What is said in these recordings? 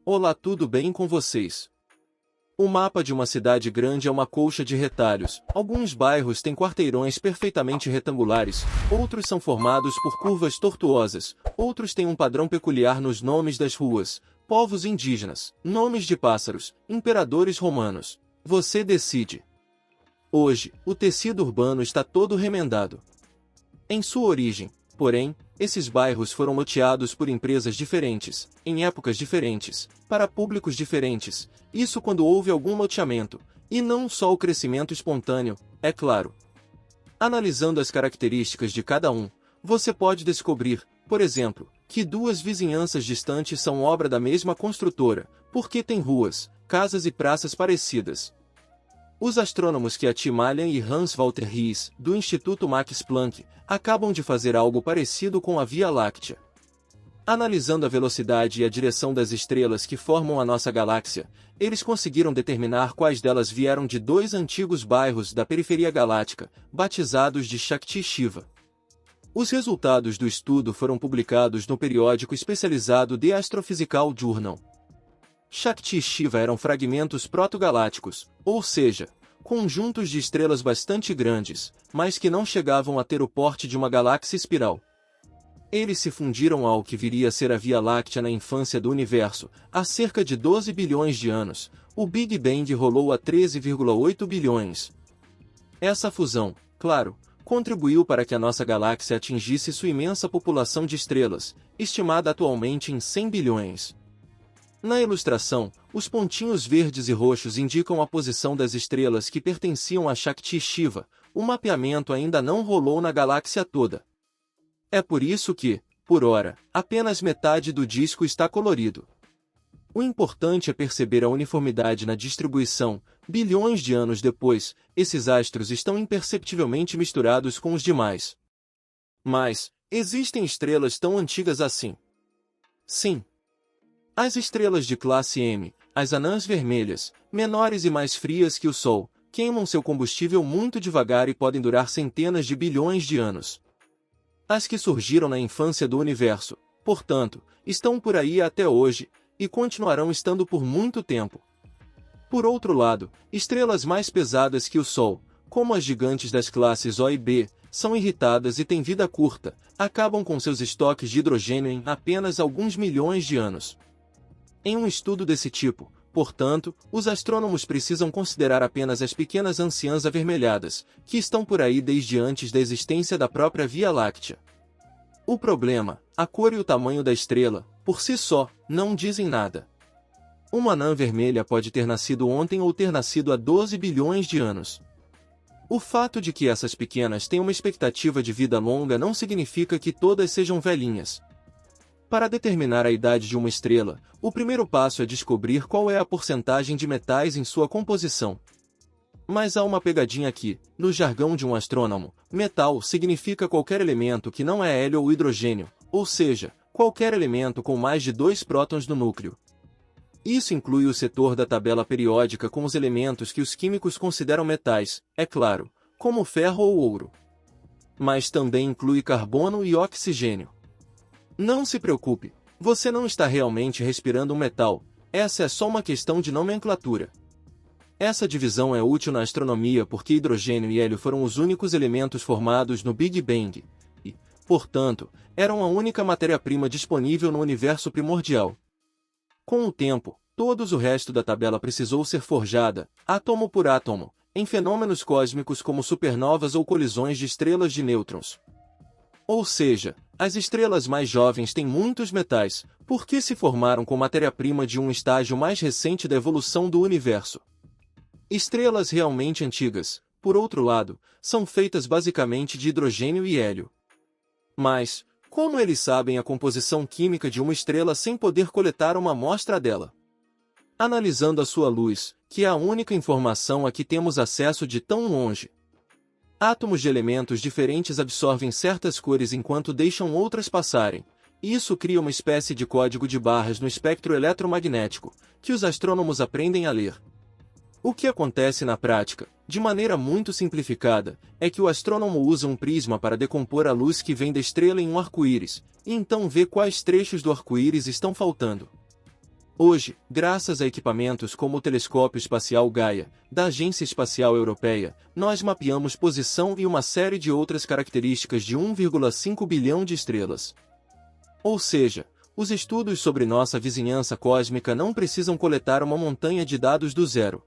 Olá, tudo bem com vocês? O mapa de uma cidade grande é uma colcha de retalhos. Alguns bairros têm quarteirões perfeitamente retangulares, outros são formados por curvas tortuosas, outros têm um padrão peculiar nos nomes das ruas, povos indígenas, nomes de pássaros, imperadores romanos. Você decide. Hoje, o tecido urbano está todo remendado. Em sua origem, porém, esses bairros foram loteados por empresas diferentes, em épocas diferentes, para públicos diferentes, isso quando houve algum loteamento, e não só o crescimento espontâneo, é claro. Analisando as características de cada um, você pode descobrir, por exemplo, que duas vizinhanças distantes são obra da mesma construtora, porque têm ruas, casas e praças parecidas. Os astrônomos Keati Malhan e Hans-Walter Ries, do Instituto Max Planck, acabam de fazer algo parecido com a Via Láctea. Analisando a velocidade e a direção das estrelas que formam a nossa galáxia, eles conseguiram determinar quais delas vieram de dois antigos bairros da periferia galáctica, batizados de Shakti Shiva. Os resultados do estudo foram publicados no periódico especializado The Astrophysical Journal. Shakti e Shiva eram fragmentos protogalácticos, ou seja, conjuntos de estrelas bastante grandes, mas que não chegavam a ter o porte de uma galáxia espiral. Eles se fundiram ao que viria a ser a Via Láctea na infância do universo, há cerca de 12 bilhões de anos. O Big Bang rolou há 13,8 bilhões. Essa fusão, claro, contribuiu para que a nossa galáxia atingisse sua imensa população de estrelas, estimada atualmente em 100 bilhões. Na ilustração, os pontinhos verdes e roxos indicam a posição das estrelas que pertenciam a Shakti Shiva. O mapeamento ainda não rolou na galáxia toda. É por isso que, por hora, apenas metade do disco está colorido. O importante é perceber a uniformidade na distribuição. Bilhões de anos depois, esses astros estão imperceptivelmente misturados com os demais. Mas, existem estrelas tão antigas assim? Sim. As estrelas de classe M, as anãs vermelhas, menores e mais frias que o Sol, queimam seu combustível muito devagar e podem durar centenas de bilhões de anos. As que surgiram na infância do universo, portanto, estão por aí até hoje, e continuarão estando por muito tempo. Por outro lado, estrelas mais pesadas que o Sol, como as gigantes das classes O e B, são irritadas e têm vida curta, acabam com seus estoques de hidrogênio em apenas alguns milhões de anos. Em um estudo desse tipo, portanto, os astrônomos precisam considerar apenas as pequenas anciãs avermelhadas, que estão por aí desde antes da existência da própria Via Láctea. O problema, a cor e o tamanho da estrela, por si só, não dizem nada. Uma anã vermelha pode ter nascido ontem ou ter nascido há 12 bilhões de anos. O fato de que essas pequenas têm uma expectativa de vida longa não significa que todas sejam velhinhas. Para determinar a idade de uma estrela, o primeiro passo é descobrir qual é a porcentagem de metais em sua composição. Mas há uma pegadinha aqui. No jargão de um astrônomo, metal significa qualquer elemento que não é hélio ou hidrogênio, ou seja, qualquer elemento com mais de 2 prótons no núcleo. Isso inclui o setor da tabela periódica com os elementos que os químicos consideram metais, é claro, como ferro ou ouro. Mas também inclui carbono e oxigênio. Não se preocupe, você não está realmente respirando um metal, essa é só uma questão de nomenclatura. Essa divisão é útil na astronomia porque hidrogênio e hélio foram os únicos elementos formados no Big Bang, e, portanto, eram a única matéria-prima disponível no universo primordial. Com o tempo, todo o resto da tabela precisou ser forjada, átomo por átomo, em fenômenos cósmicos como supernovas ou colisões de estrelas de nêutrons. Ou seja, as estrelas mais jovens têm muitos metais, porque se formaram com matéria-prima de um estágio mais recente da evolução do universo. Estrelas realmente antigas, por outro lado, são feitas basicamente de hidrogênio e hélio. Mas, como eles sabem a composição química de uma estrela sem poder coletar uma amostra dela? Analisando a sua luz, que é a única informação a que temos acesso de tão longe. Átomos de elementos diferentes absorvem certas cores enquanto deixam outras passarem. Isso cria uma espécie de código de barras no espectro eletromagnético, que os astrônomos aprendem a ler. O que acontece na prática, de maneira muito simplificada, é que o astrônomo usa um prisma para decompor a luz que vem da estrela em um arco-íris, e então vê quais trechos do arco-íris estão faltando. Hoje, graças a equipamentos como o Telescópio Espacial Gaia, da Agência Espacial Europeia, nós mapeamos posição e uma série de outras características de 1,5 bilhão de estrelas. Ou seja, os estudos sobre nossa vizinhança cósmica não precisam coletar uma montanha de dados do zero.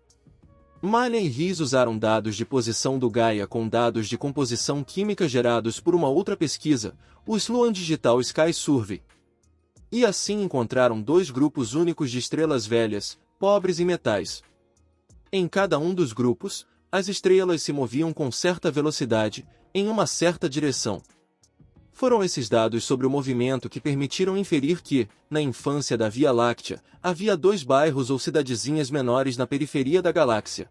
Miley e Rees usaram dados de posição do Gaia com dados de composição química gerados por uma outra pesquisa, o Sloan Digital Sky Survey. E assim encontraram dois grupos únicos de estrelas velhas, pobres e metais. Em cada um dos grupos, as estrelas se moviam com certa velocidade, em uma certa direção. Foram esses dados sobre o movimento que permitiram inferir que, na infância da Via Láctea, havia dois bairros ou cidadezinhas menores na periferia da galáxia.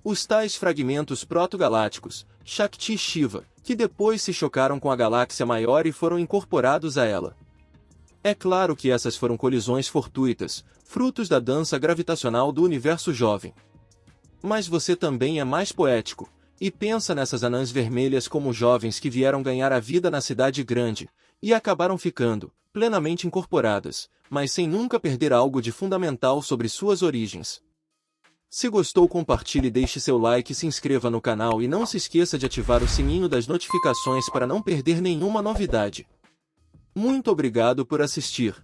Os tais fragmentos protogalácticos, Shakti e Shiva, que depois se chocaram com a galáxia maior e foram incorporados a ela. É claro que essas foram colisões fortuitas, frutos da dança gravitacional do universo jovem. Mas você também é mais poético, e pensa nessas anãs vermelhas como jovens que vieram ganhar a vida na cidade grande, e acabaram ficando, plenamente incorporadas, mas sem nunca perder algo de fundamental sobre suas origens. Se gostou, compartilhe, deixe seu like e se inscreva no canal e não se esqueça de ativar o sininho das notificações para não perder nenhuma novidade. Muito obrigado por assistir.